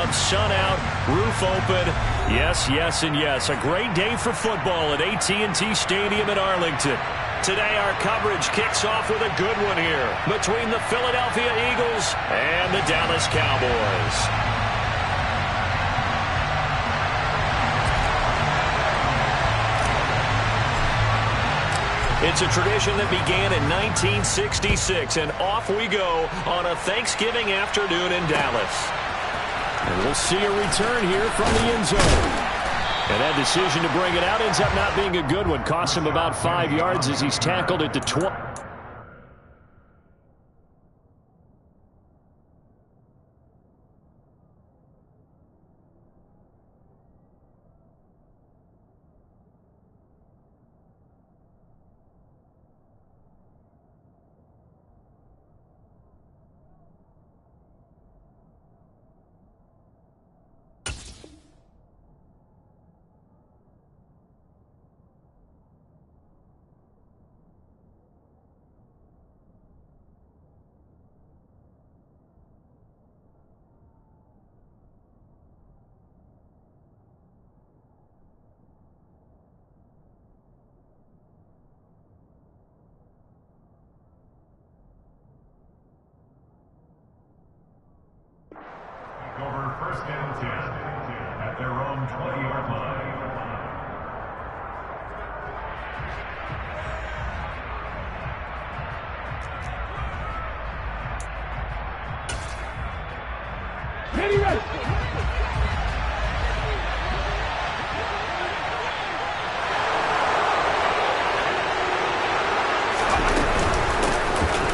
Sun out, roof open. Yes, yes, and yes. A great day for football at AT&T Stadium in Arlington. Today our coverage kicks off with a good one here between the Philadelphia Eagles and the Dallas Cowboys. It's a tradition that began in 1966, and off we go on a Thanksgiving afternoon in Dallas. And we'll see a return here from the end zone. And that decision to bring it out ends up not being a good one. Costs him about 5 yards as he's tackled at the 20. Over first and 10 at their own 20-yard line.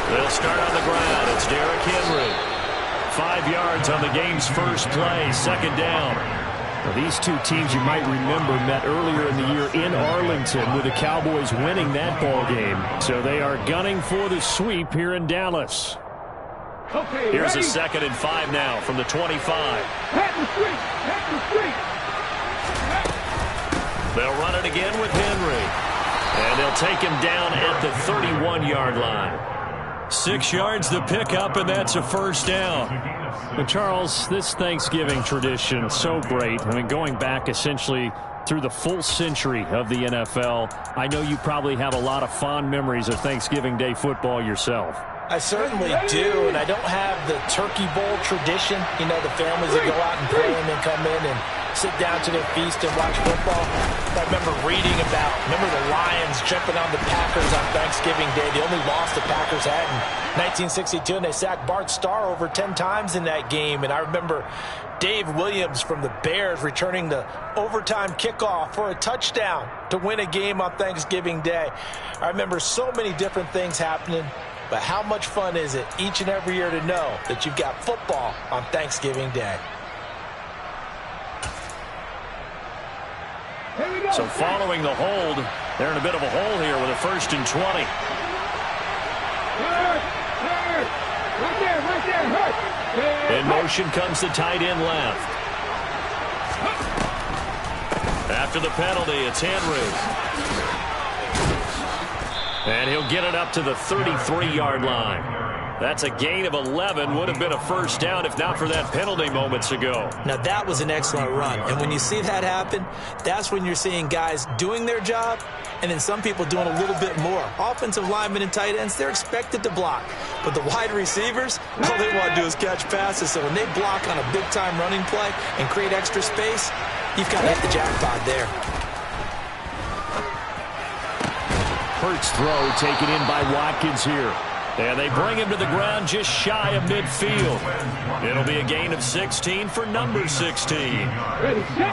They'll start on the ground. It's Derrick Henry. 5 yards on the game's first play, second down. Now, these two teams you might remember met earlier in the year in Arlington with the Cowboys winning that ball game. So they are gunning for the sweep here in Dallas. Okay, here's ready? a 2nd and 5 now from the 25. They'll run it again with Henry. And they'll take him down at the 31-yard line. 6 yards the pickup, and that's a first down. But Charles, this Thanksgiving tradition, so great. I mean, going back essentially through the full century of the NFL, I know you probably have a lot of fond memories of Thanksgiving Day football yourself. I certainly do, and I don't have the Turkey Bowl tradition. You know, the families that go out and pray and then come in and sit down to their feast and watch football. I remember reading about, the Lions jumping on the Packers on Thanksgiving Day. The only loss the Packers had in 1962, and they sacked Bart Starr over 10 times in that game. And I remember Dave Williams from the Bears returning the overtime kickoff for a touchdown to win a game on Thanksgiving Day. I remember so many different things happening. But how much fun is it each and every year to know that you've got football on Thanksgiving Day? So following the hold, they're in a bit of a hole here with a 1st and 20. In motion comes the tight end left. After the penalty, it's Henry. And he'll get it up to the 33-yard line. That's a gain of 11. Would have been a first down if not for that penalty moments ago. Now, that was an excellent run. And when you see that happen, that's when you're seeing guys doing their job and then some people doing a little bit more. Offensive linemen and tight ends, they're expected to block. But the wide receivers, all they want to do is catch passes. So when they block on a big-time running play and create extra space, you've got to hit the jackpot there. Hurts throw taken in by Watkins here. And they bring him to the ground just shy of midfield. It'll be a gain of 16 for number 16.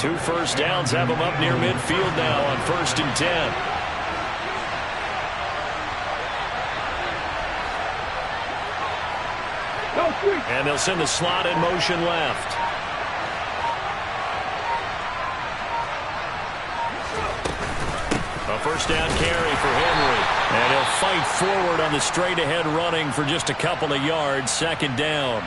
2 first downs have him up near midfield now on 1st and 10. And they'll send the slot in motion left. A first down carry for Henry. And he'll fight forward on the straight-ahead running for just a couple of yards. 2nd down.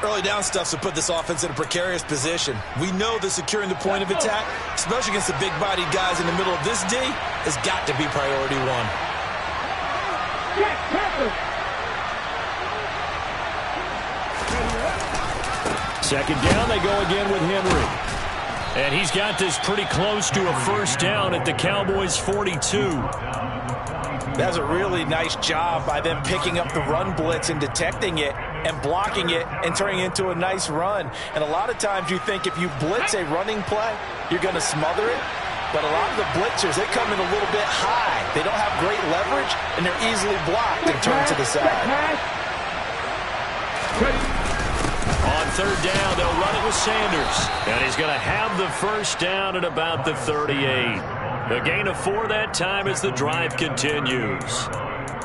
Early down stuff's to put this offense in a precarious position. We know that securing the point of attack, especially against the big-bodied guys in the middle of this D, has got to be priority one. Second down, they go again with Henry. And he's got this pretty close to a first down at the Cowboys' 42. That's a really nice job by them picking up the run blitz and detecting it and blocking it and turning it into a nice run. And a lot of times you think if you blitz a running play, you're going to smother it. But a lot of the blitzers, they come in a little bit high. They don't have great leverage, and they're easily blocked and turned to the side. On third down, they'll run it with Sanders. And he's going to have the first down at about the 38. A gain of 4 that time as the drive continues.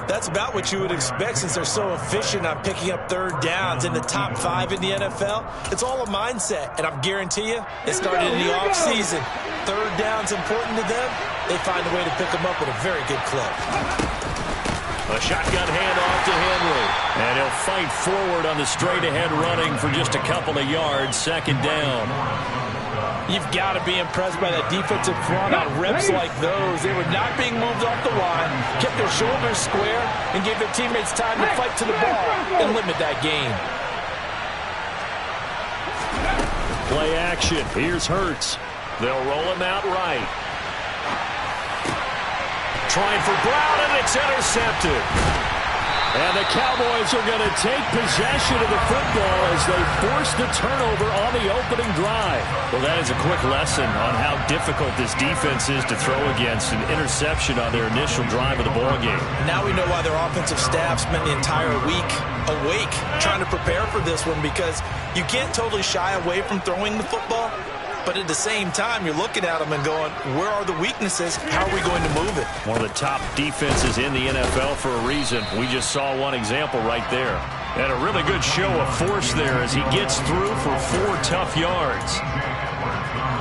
That's about what you would expect since they're so efficient on picking up third downs in the top 5 in the NFL. It's all a mindset, and I guarantee you, it started in the offseason. Third down's important to them. They find a way to pick them up with a very good clip. A shotgun handoff to Henry. And he'll fight forward on the straight-ahead running for just a couple of yards. Second down. You've got to be impressed by that defensive front on reps like those. They were not being moved off the line, kept their shoulders square, and gave their teammates time to fight to the ball and limit that gain. Play action. Here's Hurts. They'll roll him out right. Trying for Brown, and it's intercepted. And the Cowboys are going to take possession of the football as they force the turnover on the opening drive. Well, that is a quick lesson on how difficult this defense is to throw against. An interception on their initial drive of the ballgame. Now we know why their offensive staff spent the entire week awake trying to prepare for this one, because you can't totally shy away from throwing the football. But at the same time, you're looking at them and going, where are the weaknesses? How are we going to move it? One of the top defenses in the NFL for a reason. We just saw one example right there. And a really good show of force there as he gets through for 4 tough yards.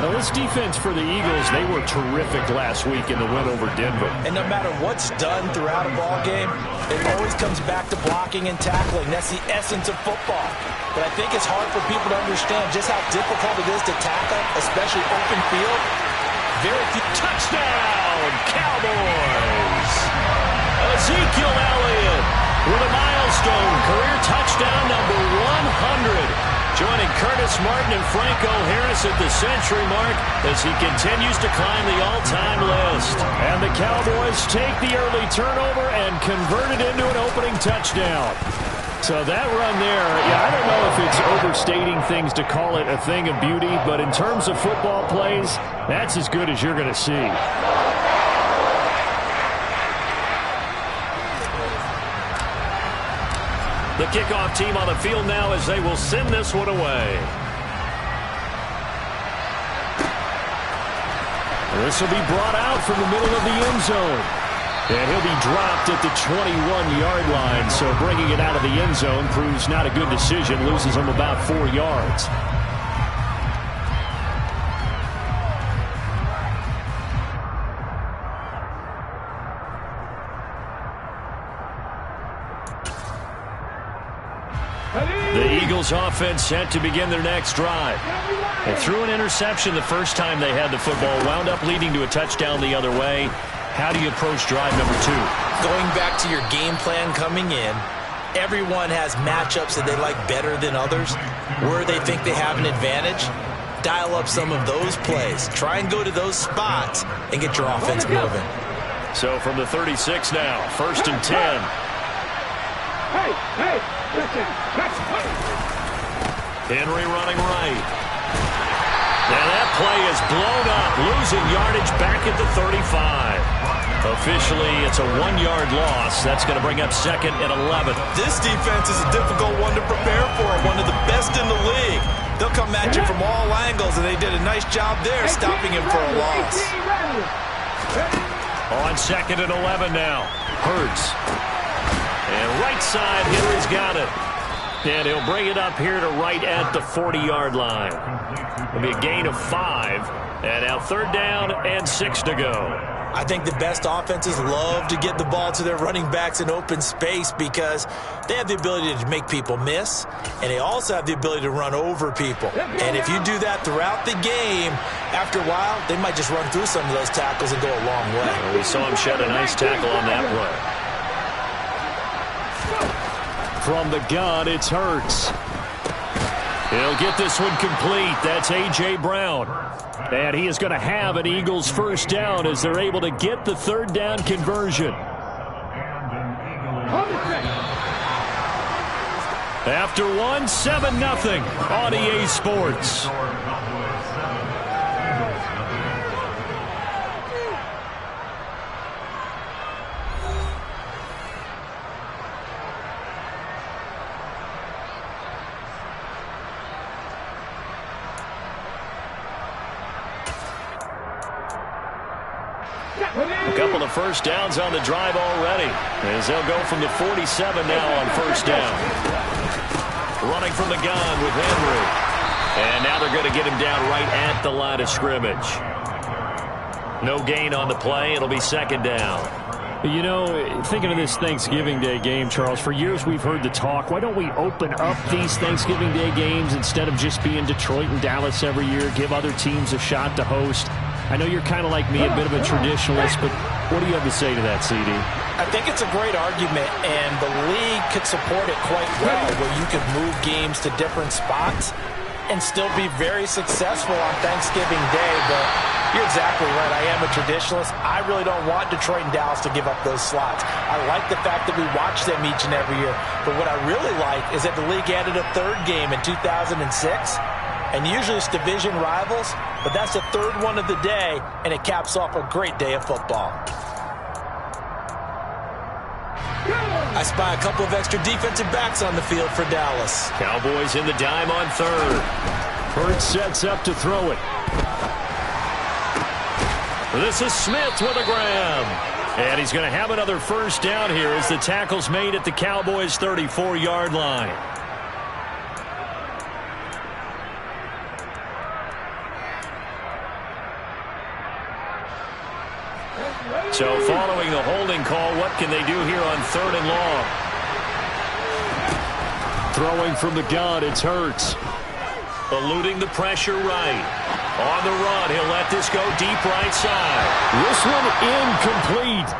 Now, this defense for the Eagles, they were terrific last week in the win over Denver. And no matter what's done throughout a ball game, it always comes back to blocking and tackling. That's the essence of football. But I think it's hard for people to understand just how difficult it is to tackle, especially open field. Very few. Touchdown, Cowboys! Ezekiel Elliott with a milestone career touchdown number 100. Joining Curtis Martin and Franco Harris at the century mark as he continues to climb the all-time list. And the Cowboys take the early turnover and convert it into an opening touchdown. So that run there, I don't know if it's overstating things to call it a thing of beauty, but in terms of football plays, that's as good as you're going to see. The kickoff team on the field now as they will send this one away. This will be brought out from the middle of the end zone. And he'll be dropped at the 21-yard line. So bringing it out of the end zone proves not a good decision. Loses him about 4 yards. The Eagles offense set to begin their next drive. They threw an interception the first time they had the football, wound up leading to a touchdown the other way. How do you approach drive number 2? Going back to your game plan coming in, everyone has matchups that they like better than others. Where they think they have an advantage, dial up some of those plays. Try and go to those spots and get your offense moving. So from the 36 now, 1st and 10. Henry running right. And that play is blown up, losing yardage back at the 35. Officially, it's a 1-yard loss. That's going to bring up 2nd and 11. This defense is a difficult one to prepare for, one of the best in the league. They'll come at you from all angles, and they did a nice job there stopping him for a loss. On 2nd and 11 now. Hurts. And right side, Henry's got it. And he'll bring it up here to right at the 40-yard line. It'll be a gain of 5. And now 3rd down and 6 to go. I think the best offenses love to get the ball to their running backs in open space because they have the ability to make people miss, and they also have the ability to run over people. And if you do that throughout the game, after a while, they might just run through some of those tackles and go a long way. Well, we saw him shed a nice tackle on that play. From the gun, it's Hurts. He'll get this one complete. That's A.J. Brown. And he is going to have an Eagles first down as they're able to get the third down conversion. After one, 7-0 on EA Sports. A couple of first downs on the drive already, as they'll go from the 47 now on first down. Running from the gun with Henry. And now they're going to get him down right at the line of scrimmage. No gain on the play. It'll be second down. You know, thinking of this Thanksgiving Day game, Charles, for years we've heard the talk, why don't we open up these Thanksgiving Day games instead of just being Detroit and Dallas every year, give other teams a shot to host? I know you're kind of like me, a bit of a traditionalist, but what do you have to say to that, CD? I think it's a great argument, and the league could support it quite well, where you could move games to different spots and still be very successful on Thanksgiving Day. But you're exactly right. I am a traditionalist. I really don't want Detroit and Dallas to give up those slots. I like the fact that we watch them each and every year. But what I really like is that the league added a third game in 2006. And usually it's division rivals, but that's the third one of the day, and it caps off a great day of football. I spy a couple of extra defensive backs on the field for Dallas. Cowboys in the dime on third. Hurts sets up to throw it. This is Smith with a grab. And he's going to have another first down here as the tackle's made at the Cowboys' 34-yard line. So following the holding call, what can they do here on third and long? Throwing from the gun, it's Hurts. Eluding the pressure right. On the run, he'll let this go deep right side. This one incomplete.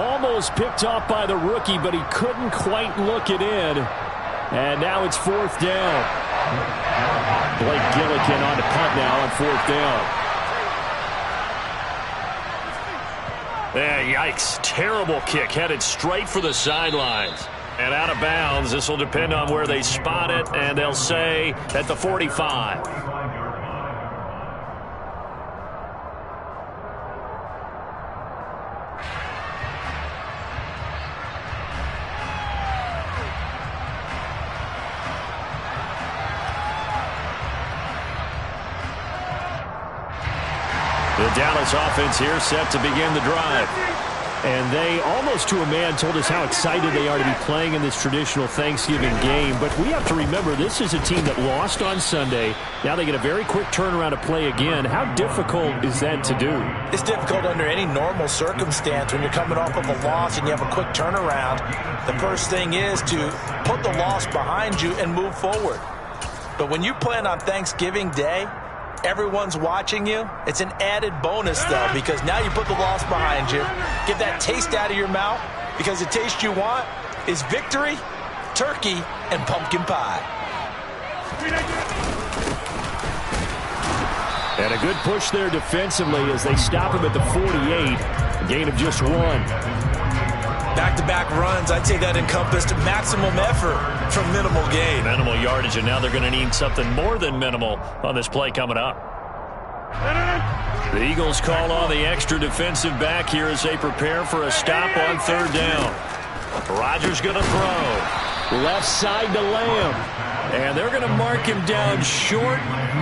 Almost picked off by the rookie, but he couldn't quite look it in. And now it's fourth down. Blake Gillikin on the punt now on fourth down. Yeah, yikes. Terrible kick. Headed straight for the sidelines. And out of bounds. This will depend on where they spot it. And they'll say at the 45. The Dallas offense here set to begin the drive. And they, almost to a man, told us how excited they are to be playing in this traditional Thanksgiving game. But we have to remember, this is a team that lost on Sunday. Now they get a very quick turnaround to play again. How difficult is that to do? It's difficult under any normal circumstance when you're coming off of a loss and you have a quick turnaround. The first thing is to put the loss behind you and move forward. But when you play on Thanksgiving Day, everyone's watching you. It's an added bonus, though, because now you put the loss behind you. Get that taste out of your mouth, because the taste you want is victory, turkey, and pumpkin pie. And a good push there defensively as they stop him at the 48. A gain of just one. Back-to-back runs, I'd say that encompassed maximum effort for minimal gain. Minimal yardage, and now they're going to need something more than minimal on this play coming up. The Eagles call on the extra defensive back here as they prepare for a stop on third down. Rodgers going to throw. Left side to Lamb. And they're going to mark him down short,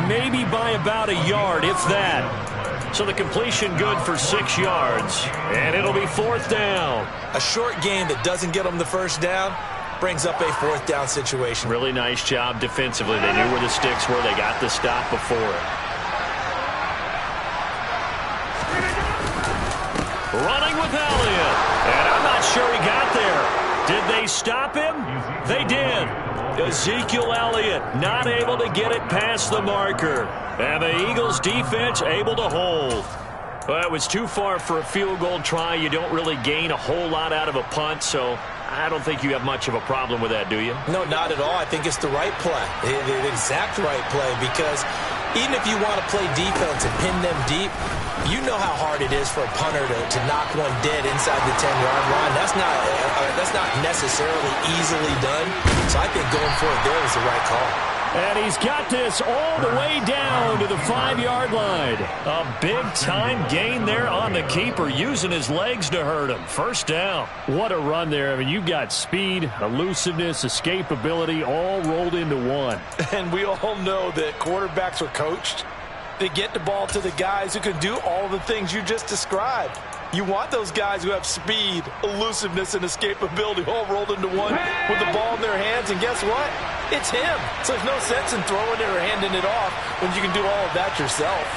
maybe by about a yard, if that. So the completion good for 6 yards, and it'll be fourth down. A short gain that doesn't get them the first down brings up a fourth down situation. Really nice job defensively. They knew where the sticks were. They got the stop before it. Running with Elliott, and I'm not sure he got there. Did they stop him? They did. Ezekiel Elliott not able to get it past the marker. And the Eagles defense able to hold. Well, it was too far for a field goal try. You don't really gain a whole lot out of a punt, so I don't think you have much of a problem with that, do you? No, not at all. I think it's the right play, the exact right play, because even if you want to play defense and pin them deep, you know how hard it is for a punter to knock one dead inside the 10-yard line. That's not necessarily easily done. So I think going for it there was the right call. And he's got this all the way down to the 5-yard line. A big-time gain there on the keeper, using his legs to hurt him. First down. What a run there. I mean, you've got speed, elusiveness, escapability all rolled into one. And we all know that quarterbacks are coached to get the ball to the guys who can do all the things you just described. You want those guys who have speed, elusiveness, and escapability all rolled into one with the ball in their hands, and guess what? It's him. So there's no sense in throwing it or handing it off when you can do all of that yourself.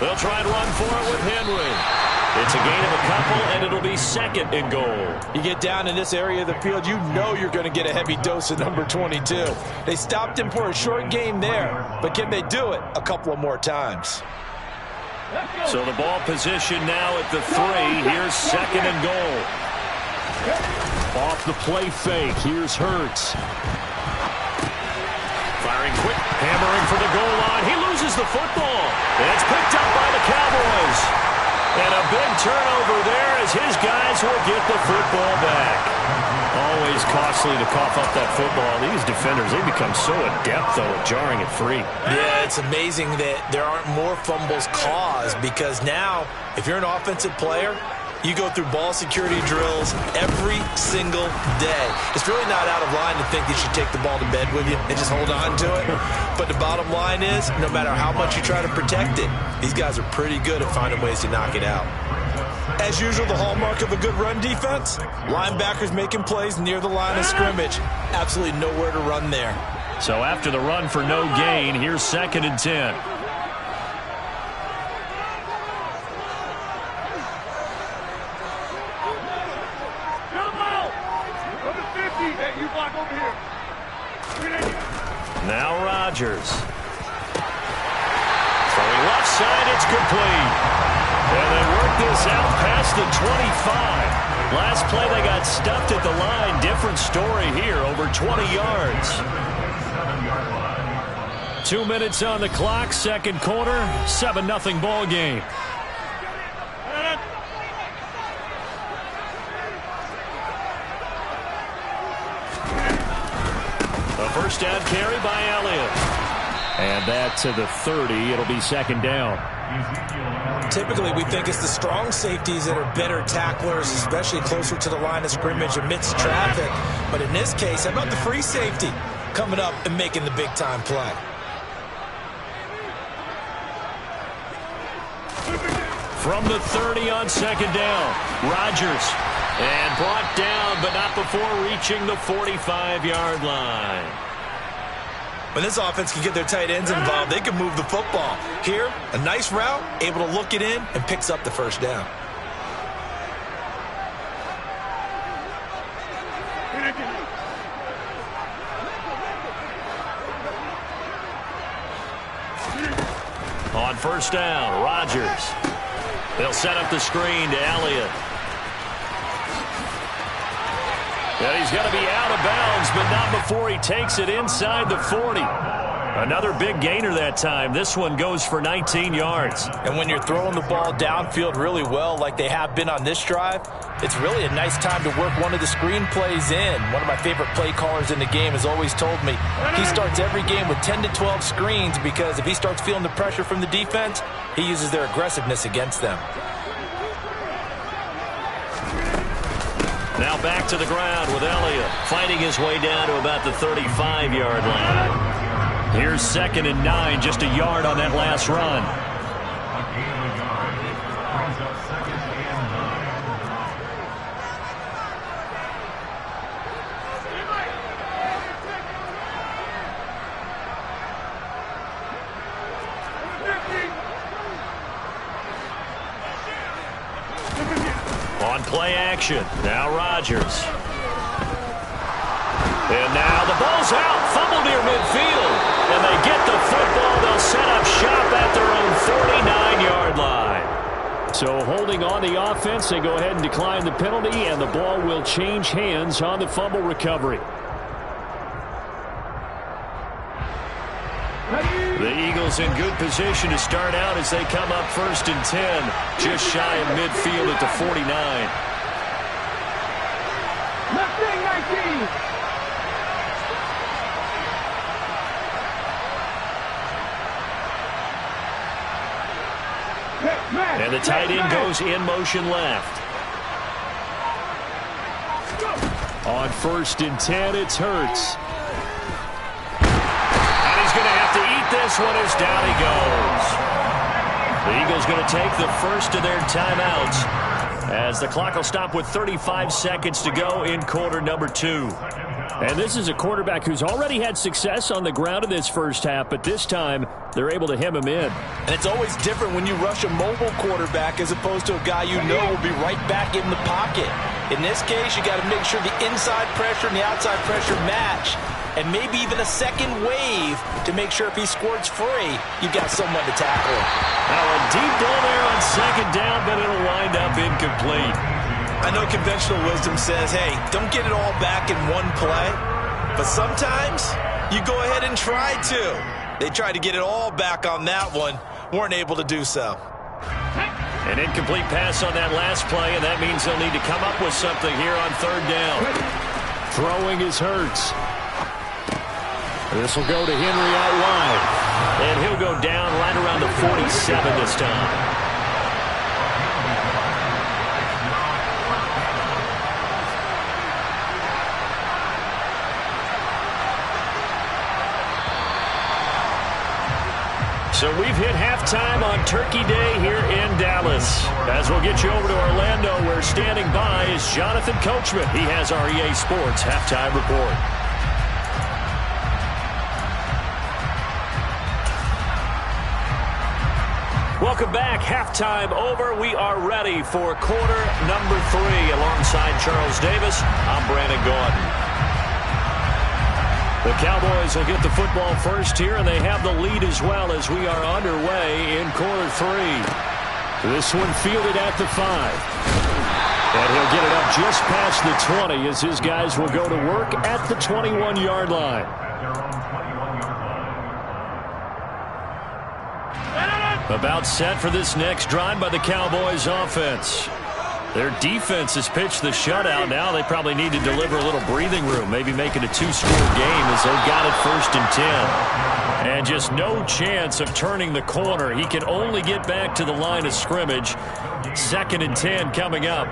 They'll try and run for it with Henry. It's a gain of a couple, and it'll be 2nd and goal. You get down in this area of the field, you know you're going to get a heavy dose of number 22. They stopped him for a short game there, but can they do it a couple of more times? So the ball position now at the 3. Here's 2nd and goal. Off the play fake. Here's Hurts. Firing quick, hammering for the goal line. He loses the football. And it's picked up by the Cowboys. And a big turnover there as his guys will get the football back. Always costly to cough up that football. These defenders, they become so adept, though, at jarring it free. Yeah, it's amazing that there aren't more fumbles caused, because now, if you're an offensive player, you go through ball security drills every single day. It's really not out of line to think that you take the ball to bed with you and just hold on to it. But the bottom line is, no matter how much you try to protect it, these guys are pretty good at finding ways to knock it out. As usual, the hallmark of a good run defense, linebackers making plays near the line of scrimmage. Absolutely nowhere to run there. So after the run for no gain, here's 2nd and 10. Now Rodgers. Throwing left side, it's complete. And they work this out past the 25. Last play they got stuffed at the line. Different story here, over 20 yards. 2 minutes on the clock, 2nd quarter, 7-0 ball game. A first down carry by Elliott. And that to the 30. It'll be 2nd down. Typically, we think it's the strong safeties that are better tacklers, especially closer to the line of scrimmage amidst traffic. But in this case, how about the free safety coming up and making the big-time play? From the 30 on 2nd down, Rodgers. And brought down, but not before reaching the 45-yard line. When this offense can get their tight ends involved, they can move the football. Here, a nice route, able to look it in, and picks up the first down. On first down, Rodgers. They'll set up the screen to Elliott. And he's going to be out of bounds, but not before he takes it inside the 40. Another big gainer that time. This one goes for 19 yards. And when you're throwing the ball downfield really well like they have been on this drive, it's really a nice time to work one of the screen plays in. One of my favorite play callers in the game has always told me he starts every game with 10 to 12 screens, because if he starts feeling the pressure from the defense, he uses their aggressiveness against them. Now back to the ground with Elliott, fighting his way down to about the 35-yard line. Here's 2nd and 9, just a yard on that last run. On play action, now Rodgers. And now the ball's out, fumble near midfield. And they get the football. They'll set up shop at their own 49-yard line. So holding on the offense, they go ahead and decline the penalty, and the ball will change hands on the fumble recovery. The Eagles in good position to start out as they come up 1st and 10, just shy of midfield at the 49. Left wing 19. And the tight end goes in motion left. On 1st and 10, it's Hurts. And he's going to have to eat this one as down he goes. The Eagles going to take the first of their timeouts as the clock will stop with 35 seconds to go in quarter number 2. And this is a quarterback who's already had success on the ground in this first half, but this time they're able to hem him in. And it's always different when you rush a mobile quarterback as opposed to a guy you know will be right back in the pocket. In this case, you got to make sure the inside pressure and the outside pressure match, and maybe even a second wave to make sure if he squirts free, you've got someone to tackle him. Now a deep ball there on 2nd down, but it'll wind up incomplete. I know conventional wisdom says, hey, don't get it all back in one play. But sometimes you go ahead and try to. They tried to get it all back on that one. Weren't able to do so. An incomplete pass on that last play, and that means they'll need to come up with something here on 3rd down. Throwing is Hurts. This will go to Henry out wide. And he'll go down right around the 47 this time. So we've hit halftime on Turkey Day here in Dallas. As we'll get you over to Orlando, where standing by is Jonathan Coachman. He has our EA Sports halftime report. Welcome back. Halftime over. We are ready for quarter number 3. Alongside Charles Davis, I'm Brandon Gaudin. The Cowboys will get the football first here, and they have the lead as well as we are underway in quarter 3. This one fielded at the 5. And he'll get it up just past the 20 as his guys will go to work at the 21-yard line. About set for this next drive by the Cowboys offense. Their defense has pitched the shutout. Now they probably need to deliver a little breathing room, maybe make it a 2-score game as they've got it 1st and 10. And just no chance of turning the corner. He can only get back to the line of scrimmage. 2nd and 10 coming up.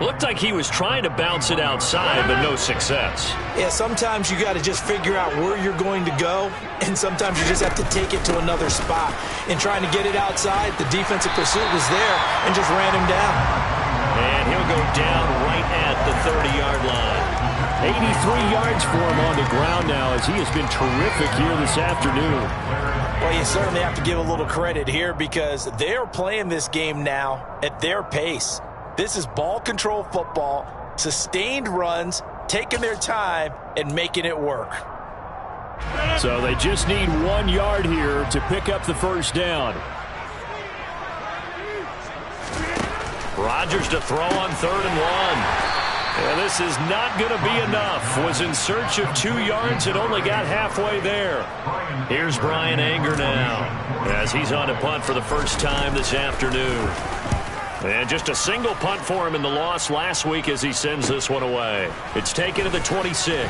Looked like he was trying to bounce it outside, but no success. Yeah, sometimes you got to just figure out where you're going to go, and sometimes you just have to take it to another spot. In trying to get it outside, the defensive pursuit was there and just ran him down. And he'll go down right at the 30-yard line. 83 yards for him on the ground now as he has been terrific here this afternoon. Well, you certainly have to give a little credit here because they're playing this game now at their pace. This is ball control football, sustained runs, taking their time, and making it work. So they just need 1 yard here to pick up the first down. Rodgers to throw on 3rd and 1. And this is not going to be enough. Was in search of 2 yards and only got halfway there. Here's Brian Anger now as he's on a punt for the first time this afternoon. And just a single punt for him in the loss last week as he sends this one away. It's taken to the 26.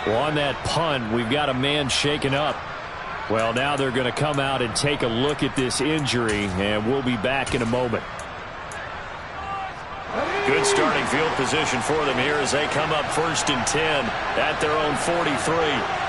Well, on that punt, we've got a man shaken up. Well, now they're going to come out and take a look at this injury, and we'll be back in a moment. Good starting field position for them here as they come up 1st and 10 at their own 43.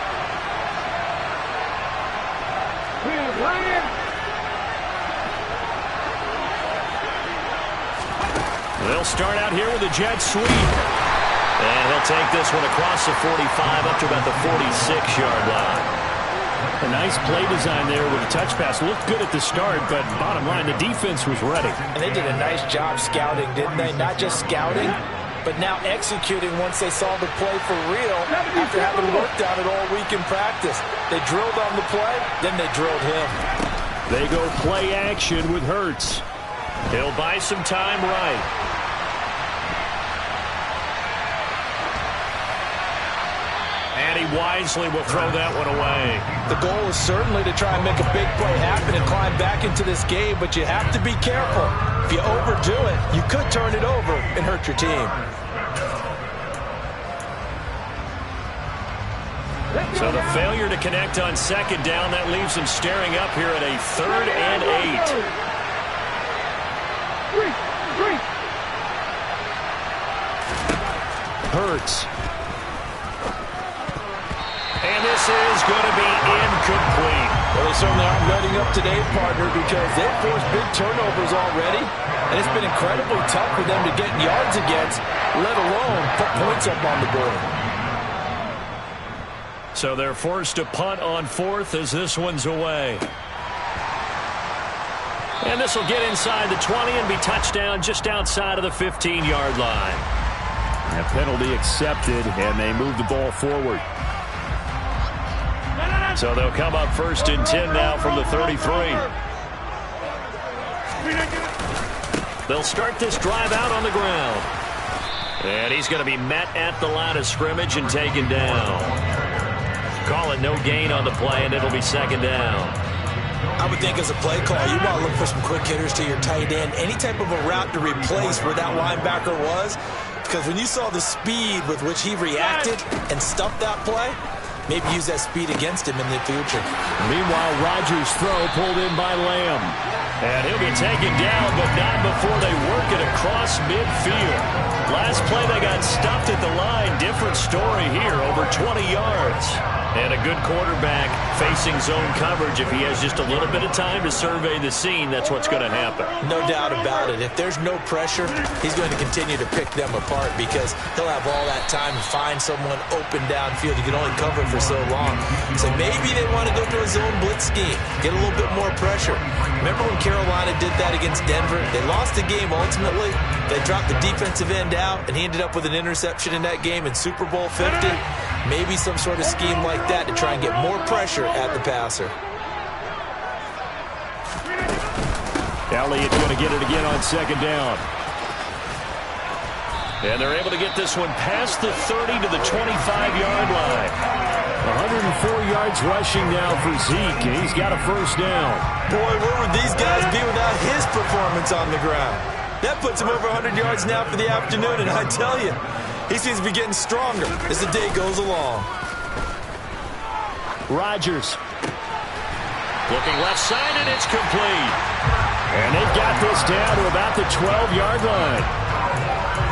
They'll start out here with a jet sweep. And he'll take this one across the 45 up to about the 46-yard line. A nice play design there with a touch pass. Looked good at the start, but bottom line, the defense was ready. And they did a nice job scouting, didn't they? Not just scouting, but now executing once they saw the play for real after having worked on it all week in practice. They drilled on the play, then they drilled him. They go play action with Hurts. He'll buy some time right. And he wisely will throw that one away. The goal is certainly to try and make a big play happen and climb back into this game, but you have to be careful. If you overdo it, you could turn it over and hurt your team. So the failure to connect on second down, that leaves him staring up here at a 3rd and 8. Hurts. And this is going to be incomplete. Well, they certainly aren't letting up today, partner, because they've forced big turnovers already, and it's been incredibly tough for them to get yards against, let alone put points up on the board. So they're forced to punt on 4th as this one's away. And this will get inside the 20 and be touchdown just outside of the 15-yard line. A penalty accepted, and they move the ball forward. So they'll come up 1st and 10 now from the 33. They'll start this drive out on the ground. And he's going to be met at the line of scrimmage and taken down. Call it no gain on the play, and it'll be 2nd down. I would think as a play call, you want to look for some quick hitters to your tight end. Any type of a route to replace where that linebacker was. Because when you saw the speed with which he reacted and stuffed that play, maybe use that speed against him in the future. Meanwhile, Rodgers' throw pulled in by Lamb. And he'll be taken down, but not before they work it across midfield. Last play, they got stuffed at the line. Different story here, over 20 yards. And a good quarterback facing zone coverage. If he has just a little bit of time to survey the scene, that's what's going to happen. No doubt about it. If there's no pressure, he's going to continue to pick them apart because he'll have all that time to find someone open downfield. You can only cover it for so long. So maybe they want to go to a zone blitz scheme, get a little bit more pressure. Remember when Carolina did that against Denver? They lost the game ultimately. They dropped the defensive end out, and he ended up with an interception in that game in Super Bowl 50. Maybe some sort of scheme like that to try and get more pressure at the passer. Elliott going to get it again on 2nd down. And they're able to get this one past the 30 to the 25-yard line. 104 yards rushing now for Zeke, and he's got a 1st down. Boy, where would these guys be without his performance on the ground? That puts him over 100 yards now for the afternoon, and I tell you, he seems to be getting stronger as the day goes along. Rodgers. Looking left side, and it's complete. And they've got this down to about the 12-yard line.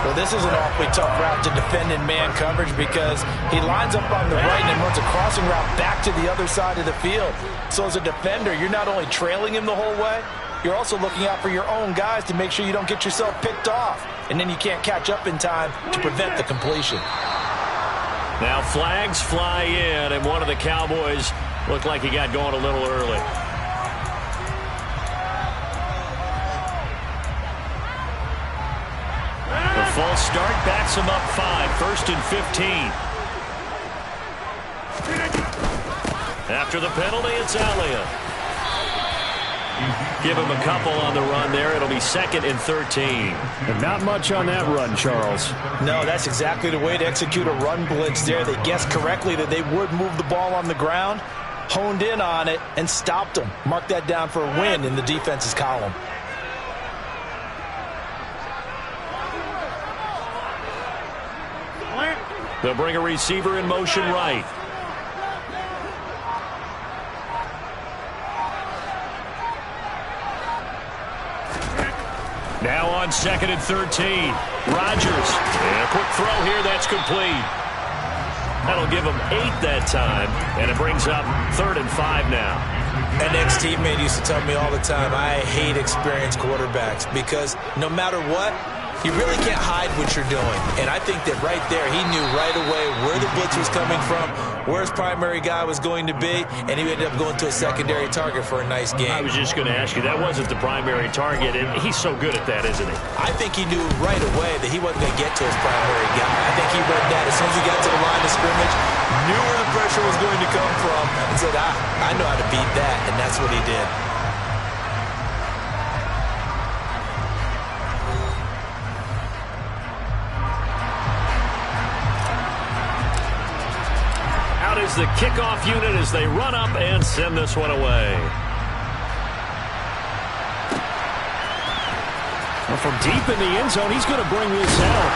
Well, this is an awfully tough route to defend in man coverage because he lines up on the right and then runs a crossing route back to the other side of the field. So as a defender, you're not only trailing him the whole way, you're also looking out for your own guys to make sure you don't get yourself picked off. And then you can't catch up in time to prevent the completion. Now flags fly in, and one of the Cowboys looked like he got going a little early. The false start backs him up 5, 1st and 15. After the penalty, it's Elliott. Give him a couple on the run there. It'll be 2nd and 13. And not much on that run, Charles. No, that's exactly the way to execute a run blitz there. They guessed correctly that they would move the ball on the ground, honed in on it, and stopped them. Mark that down for a win in the defense's column. They'll bring a receiver in motion right. Now on 2nd and 13. Rodgers. And a quick throw here. That's complete. That'll give him 8 that time. And it brings up 3rd and 5 now. An ex-teammate used to tell me all the time, I hate experienced quarterbacks because no matter what, You really can't hide what you're doing. And I think that right there, he knew right away where the blitz was coming from, where his primary guy was going to be, and he ended up going to a secondary target for a nice game. I was just going to ask you, that wasn't the primary target, and he's so good at that, isn't he? I think he knew right away that he wasn't going to get to his primary guy. I think he read that as soon as he got to the line of scrimmage, knew where the pressure was going to come from, and said, I know how to beat that, and that's what he did. Is the kickoff unit as they run up and send this one away. Well, from deep in the end zone, he's going to bring this out.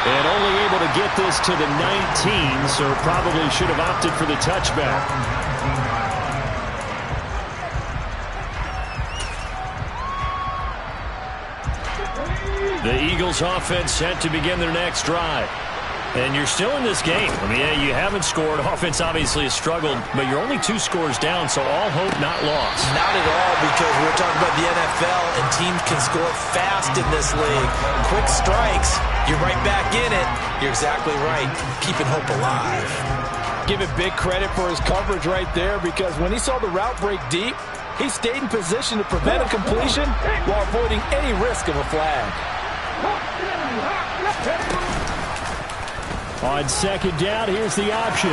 And only able to get this to the 19, so probably should have opted for the touchback. The Eagles offense set to begin their next drive. And you're still in this game. I mean, yeah, you haven't scored. Offense obviously has struggled, but you're only 2 scores down, so all hope not lost. Not at all, because we're talking about the NFL, and teams can score fast in this league. Quick strikes, you're right back in it. You're exactly right. Keeping hope alive. Give it big credit for his coverage right there, because when he saw the route break deep, he stayed in position to prevent a completion while avoiding any risk of a flag. On second down, here's the option.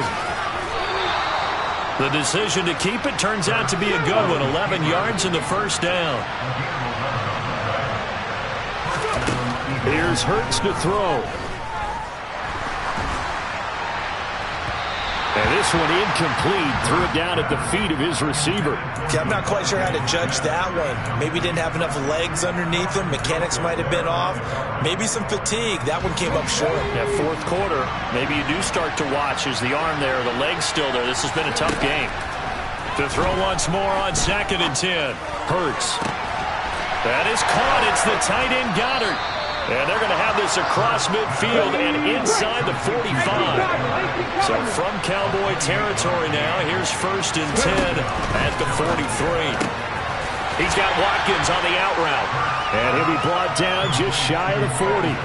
The decision to keep it turns out to be a good one. 11 yards in the first down. Here's Hurts to throw. And this one incomplete. Threw it down at the feet of his receiver. Okay, I'm not quite sure how to judge that one. Maybe he didn't have enough legs underneath him. Mechanics might have been off. Maybe some fatigue. That one came up short. Yeah, fourth quarter, maybe you do start to watch. Is the arm there, the leg's still there? This has been a tough game. To throw once more on 2nd and 10. Hurts. That is caught. It's the tight end Goddard. And they're going to have this across midfield and inside the 45. So from Cowboy territory now, here's 1st and 10 at the 43. He's got Watkins on the out route. And he'll be brought down just shy of the 40.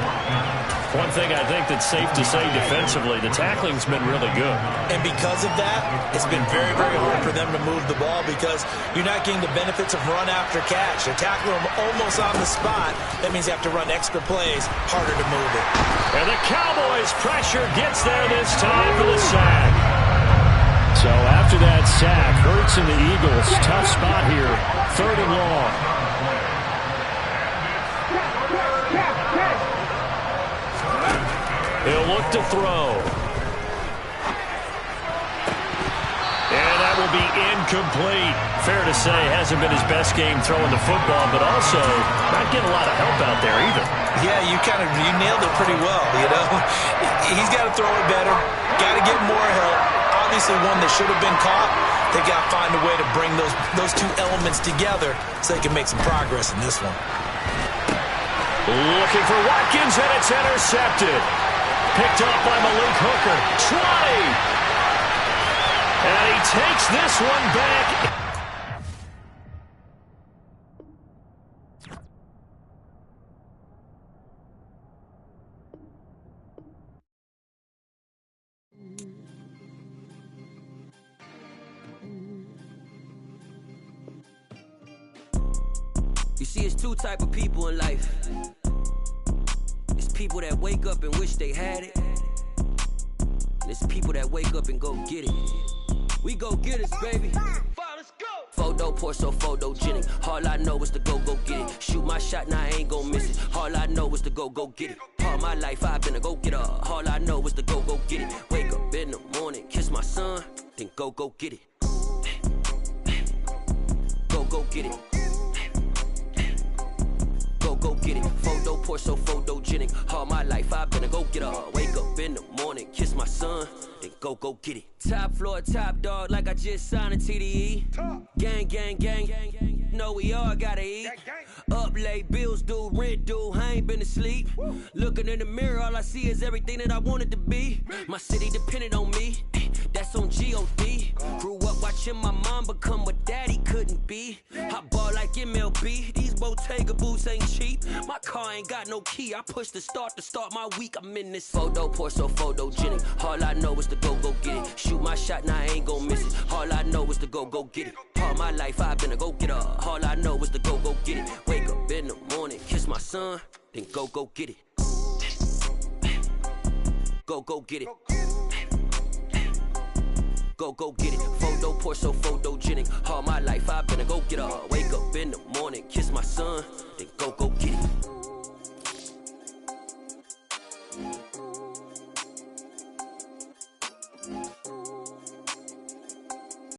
One thing I think that's safe to say defensively, the tackling's been really good. And because of that, it's been very, very hard for them to move the ball because you're not getting the benefits of run after catch. They're tackling them almost on the spot. That means you have to run extra plays, harder to move it. And the Cowboys' pressure gets there this time for the sack. So after that sack, Hurts and the Eagles, tough spot here, 3rd and long. He'll look to throw. And that will be incomplete. Fair to say, hasn't been his best game throwing the football, but also not getting a lot of help out there either. Yeah, you nailed it pretty well, you know. He's got to throw it better, got to get more help. Obviously one that should have been caught. They got to find a way to bring those 2 elements together so they can make some progress in this one. Looking for Watkins, and it's intercepted. Picked up by Malik Hooker. 20. And he takes this one back. You see, it's 2 type of people in life. It's people that wake up and wish they had it. And it's people that wake up and go get it. We go get it, baby. Let's go. Photo pour so photogenic. All I know is to go get it. Shoot my shot, now I ain't gon' miss it. All I know is to go get it. All my life I've been a go-getter. All I know is to go get it. Wake up in the morning, kiss my son, then go get it. Go get it. Go get it. Photo pour so photogenic. All my life I've been a go-getter. Wake up in the morning, kiss my son, then go get it. Top floor, top dog, like I just signed a TDE. Gang. Know we all gotta eat. Up late, bills due, rent due, I ain't been asleep. Looking in the mirror, all I see is everything that I wanted to be. My city depended on me. that's on G.O.D. Grew up watching my mom become what daddy couldn't be. I ball like MLB, these Bottega boots ain't cheap. My car ain't got no key, I push the start to start my week. I'm in this photo, pour so photogenic. All I know is to go get it. Shoot my shot, now I ain't gon' miss it. All I know is to go get it. All my life I've been a go-getter. All I know is to go get it. Wake up in the morning, kiss my son, then go get it. Go get it. Go get it. Photo, pour so photogenic. All my life I've been a go-getter. Wake up in the morning, kiss my son,